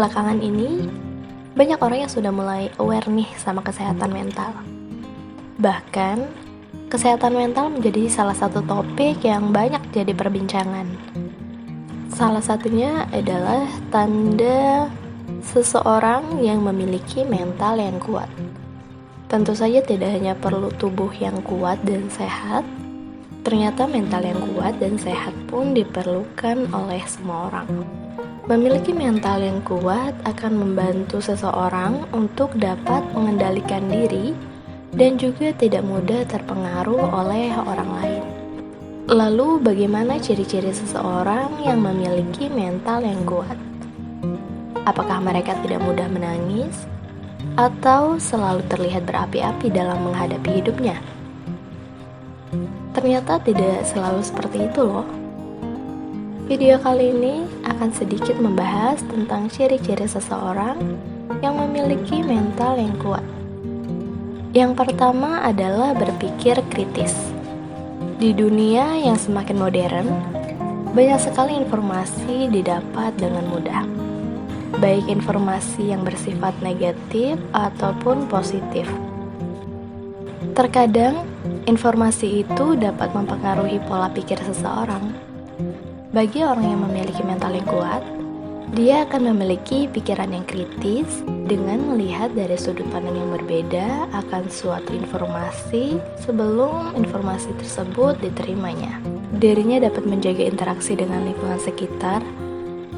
Belakangan ini, banyak orang yang sudah mulai aware nih sama kesehatan mental. Bahkan, kesehatan mental menjadi salah satu topik yang banyak jadi perbincangan. Salah satunya adalah tanda seseorang yang memiliki mental yang kuat. Tentu saja tidak hanya perlu tubuh yang kuat dan sehat, ternyata mental yang kuat dan sehat pun diperlukan oleh semua orang. Memiliki mental yang kuat akan membantu seseorang untuk dapat mengendalikan diri dan juga tidak mudah terpengaruh oleh orang lain. Lalu, bagaimana ciri-ciri seseorang yang memiliki mental yang kuat? Apakah mereka tidak mudah menangis atau selalu terlihat berapi-api dalam menghadapi hidupnya? Ternyata tidak selalu seperti itu loh. Video kali ini akan sedikit membahas tentang ciri-ciri seseorang yang memiliki mental yang kuat. Yang pertama adalah berpikir kritis. Di dunia yang semakin modern, banyak sekali informasi didapat dengan mudah. Baik informasi yang bersifat negatif ataupun positif. Terkadang, informasi itu dapat mempengaruhi pola pikir seseorang. Bagi orang yang memiliki mental yang kuat, dia akan memiliki pikiran yang kritis dengan melihat dari sudut pandang yang berbeda akan suatu informasi sebelum informasi tersebut diterimanya. Dirinya dapat menjaga interaksi dengan lingkungan sekitar,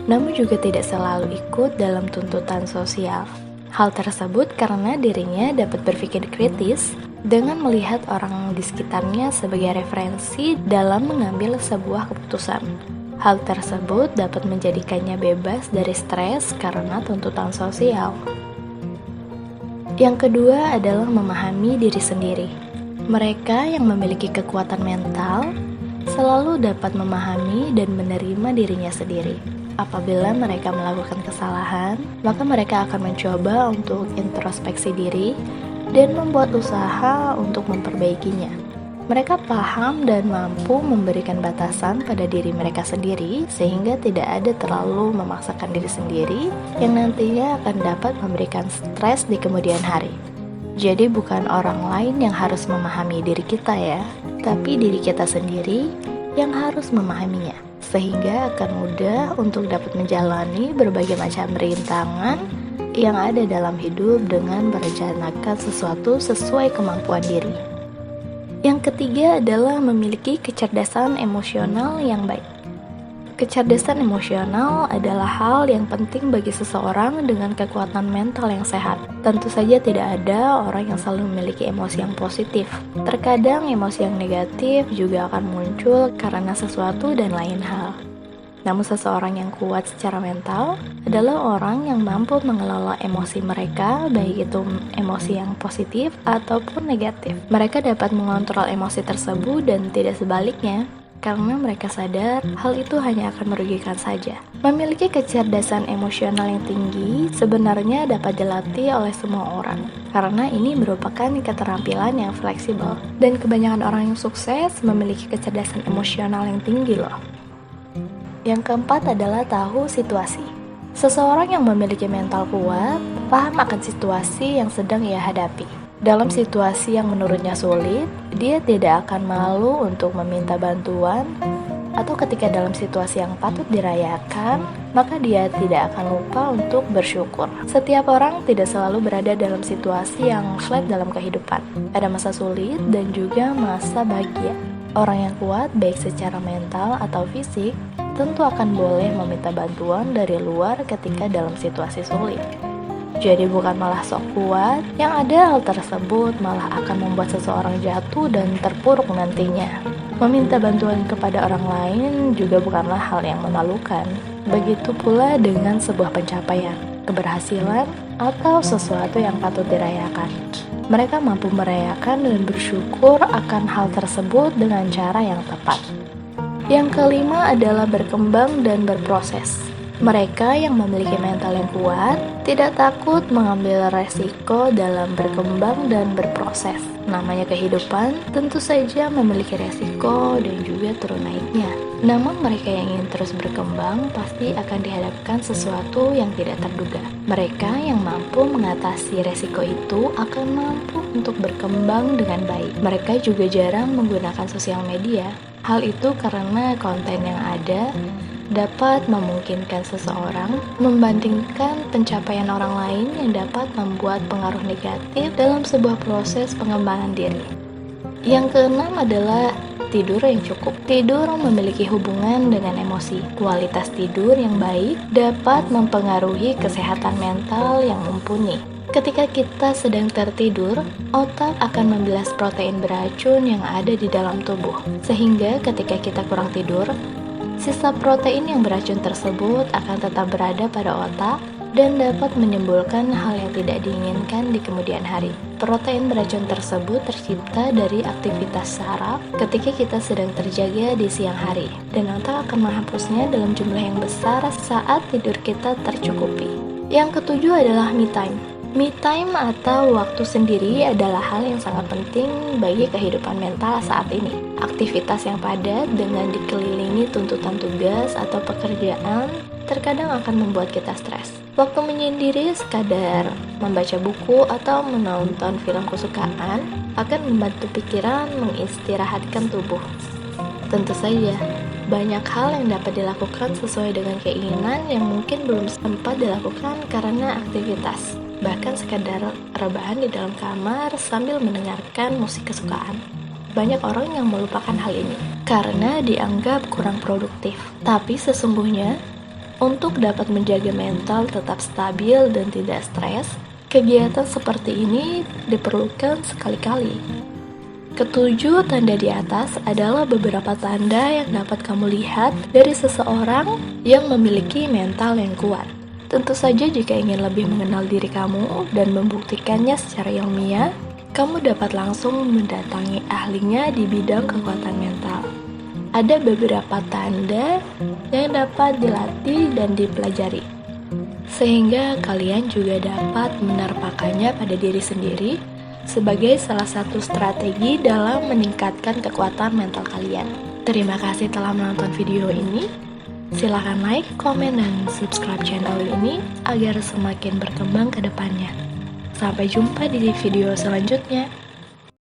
namun juga tidak selalu ikut dalam tuntutan sosial. Hal tersebut karena dirinya dapat berpikir kritis dengan melihat orang di sekitarnya sebagai referensi dalam mengambil sebuah keputusan. Hal tersebut dapat menjadikannya bebas dari stres karena tuntutan sosial. Yang kedua adalah memahami diri sendiri. Mereka yang memiliki kekuatan mental selalu dapat memahami dan menerima dirinya sendiri. Apabila mereka melakukan kesalahan, maka mereka akan mencoba untuk introspeksi diri dan membuat usaha untuk memperbaikinya. Mereka paham dan mampu memberikan batasan pada diri mereka sendiri sehingga tidak ada terlalu memaksakan diri sendiri yang nantinya akan dapat memberikan stres di kemudian hari. Jadi bukan orang lain yang harus memahami diri kita ya, tapi diri kita sendiri yang harus memahaminya sehingga akan mudah untuk dapat menjalani berbagai macam rintangan yang ada dalam hidup dengan merencanakan sesuatu sesuai kemampuan diri. Yang ketiga adalah memiliki kecerdasan emosional yang baik. Kecerdasan emosional adalah hal yang penting bagi seseorang dengan kekuatan mental yang sehat. Tentu saja tidak ada orang yang selalu memiliki emosi yang positif. Terkadang emosi yang negatif juga akan muncul karena sesuatu dan lain hal. Namun seseorang yang kuat secara mental adalah orang yang mampu mengelola emosi mereka, baik itu emosi yang positif ataupun negatif. Mereka dapat mengontrol emosi tersebut dan tidak sebaliknya, karena mereka sadar hal itu hanya akan merugikan saja. Memiliki kecerdasan emosional yang tinggi sebenarnya dapat dilatih oleh semua orang, karena ini merupakan keterampilan yang fleksibel. Dan kebanyakan orang yang sukses memiliki kecerdasan emosional yang tinggi loh. Yang keempat adalah tahu situasi. Seseorang yang memiliki mental kuat, paham akan situasi yang sedang ia hadapi. Dalam situasi yang menurutnya sulit, dia tidak akan malu untuk meminta bantuan, atau ketika dalam situasi yang patut dirayakan, maka dia tidak akan lupa untuk bersyukur. Setiap orang tidak selalu berada dalam situasi yang flat dalam kehidupan. Ada masa sulit dan juga masa bahagia. Orang yang kuat, baik secara mental atau fisik, tentu akan boleh meminta bantuan dari luar ketika dalam situasi sulit. Jadi bukan malah sok kuat, yang ada hal tersebut malah akan membuat seseorang jatuh dan terpuruk nantinya. Meminta bantuan kepada orang lain juga bukanlah hal yang memalukan. Begitu pula dengan sebuah pencapaian, keberhasilan, atau sesuatu yang patut dirayakan. Mereka mampu merayakan dan bersyukur akan hal tersebut dengan cara yang tepat. Yang kelima adalah berkembang dan berproses. Mereka yang memiliki mental yang kuat tidak takut mengambil resiko dalam berkembang dan berproses. Namanya kehidupan tentu saja memiliki resiko dan juga turun naiknya. Namun mereka yang ingin terus berkembang pasti akan dihadapkan sesuatu yang tidak terduga. Mereka yang mampu mengatasi resiko itu akan mampu untuk berkembang dengan baik. Mereka juga jarang menggunakan sosial media. Hal itu karena konten yang ada dapat memungkinkan seseorang membandingkan pencapaian orang lain yang dapat membuat pengaruh negatif dalam sebuah proses pengembangan diri. Yang keenam adalah tidur yang cukup. Tidur memiliki hubungan dengan emosi. Kualitas tidur yang baik dapat mempengaruhi kesehatan mental yang mumpuni. Ketika kita sedang tertidur, otak akan membilas protein beracun yang ada di dalam tubuh. Sehingga ketika kita kurang tidur, sisa protein yang beracun tersebut akan tetap berada pada otak dan dapat menimbulkan hal yang tidak diinginkan di kemudian hari. Protein beracun tersebut tercipta dari aktivitas saraf ketika kita sedang terjaga di siang hari, dan otak akan menghapusnya dalam jumlah yang besar saat tidur kita tercukupi. Yang ketujuh adalah me time. Me time atau waktu sendiri adalah hal yang sangat penting bagi kehidupan mental saat ini. Aktivitas yang padat dengan dikelilingi tuntutan tugas atau pekerjaan terkadang akan membuat kita stres. Waktu menyendiri sekadar membaca buku atau menonton film kesukaan akan membantu pikiran mengistirahatkan tubuh. Tentu saja, banyak hal yang dapat dilakukan sesuai dengan keinginan yang mungkin belum sempat dilakukan karena aktivitas. Bahkan sekadar rebahan di dalam kamar sambil mendengarkan musik kesukaan. Banyak orang yang melupakan hal ini karena dianggap kurang produktif. Tapi sesungguhnya, untuk dapat menjaga mental tetap stabil dan tidak stres, kegiatan seperti ini diperlukan sekali-kali. Ketujuh tanda di atas adalah beberapa tanda yang dapat kamu lihat dari seseorang yang memiliki mental yang kuat. Tentu saja jika ingin lebih mengenal diri kamu dan membuktikannya secara ilmiah, kamu dapat langsung mendatangi ahlinya di bidang kekuatan mental. Ada beberapa tanda yang dapat dilatih dan dipelajari, sehingga kalian juga dapat menerapkannya pada diri sendiri sebagai salah satu strategi dalam meningkatkan kekuatan mental kalian. Terima kasih telah menonton video ini. Silahkan like, komen, dan subscribe channel ini agar semakin berkembang ke depannya. Sampai jumpa di video selanjutnya.